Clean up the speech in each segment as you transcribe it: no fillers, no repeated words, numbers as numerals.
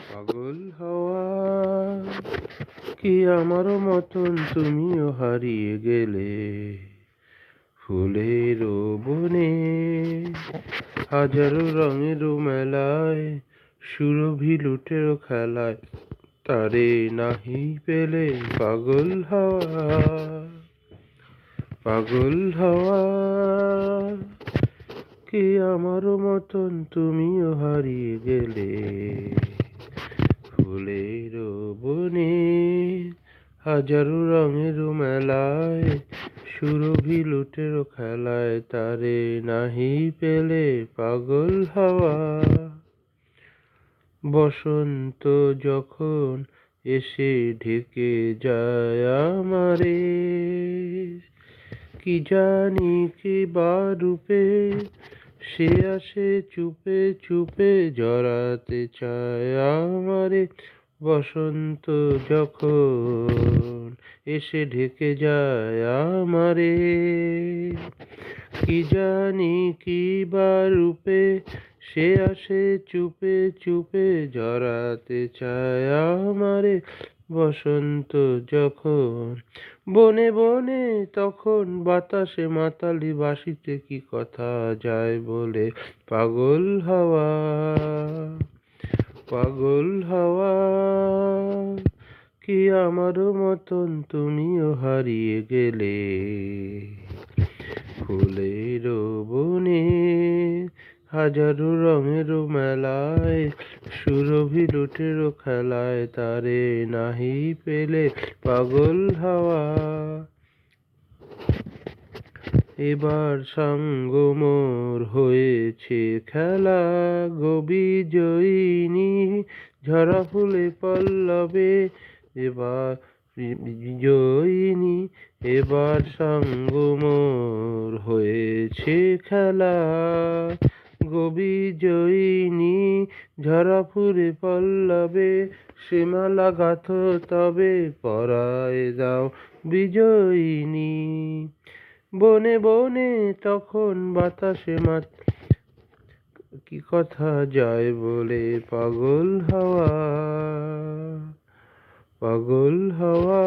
পাগল হওয়া কি আমারও মতন তুমিও হারিয়ে গেলে ফুলের বনে হাজারো রঙের মেলায় সুরভি লুটের খেলায় তারে নাহি পেলে পাগল হওয়া পাগল হওয়া কি আমারও মতন তুমিও হারিয়ে গেলে ফুলের বনে হাজারো রঙের মেলায় সুরভি লুটের খেলায় তারে নাহি পেলে পাগল হওয়া বসন্ত যখন এসে ঢেকে যায় আমারে কি জানি কি বা রূপে সে আসে চুপে চুপে জড়াতে চায় আমারে বসন্ত যখন এসে ঢেকে যায় আমারে কি জানি কি বা রূপে সে আসে চুপে চুপে জড়াতে চায় আমারে বসন্ত যখন বনে বনে তখন বাতাসে মাতালি বাঁশিতে কি কথা যায় বলে পাগল হাওয়া পাগল হাওয়া কি আমারও মতন তুমিও হারিয়ে গেলে ফুলের বনে হাজারো রঙের মেলায় সুরভি লুটের খেলায় তারে নাহি পেলে পাগল হাওয়া এবার সাঙ্গ মোর হয়েছে খেলা বিজয়িনী ঝরা ফুলে পল্লবে এবার বিজয়িনী এবার সাঙ্গ মোর হয়েছে খেলা বিজয়িনী ঝরা ফুলে পল্লবে সীমালা গাথ তবে পরায় দাও বিজয়িনী বনে বনে তখন বাতাসে কি কথা যায় বলে পাগল হাওয়া পাগল হাওয়া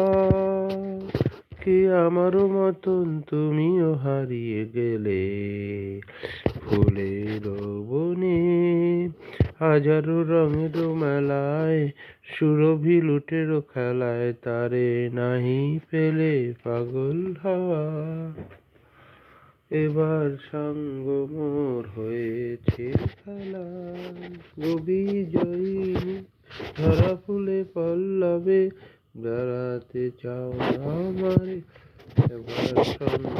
কি আমারও মতন তুমিও হারিয়ে গেলে ফুলের বনে হাজারো রঙের মেলায় সুরভি লুটের খেলায় তারে নাহি পেলে পাগল হাওয়া এবার সাঙ্গ মোর হয়েছে খেলা বিজয়িনী ঝরা ফুলে পল্লবে বেড়াতে চাও আমারে এবার সঙ্গ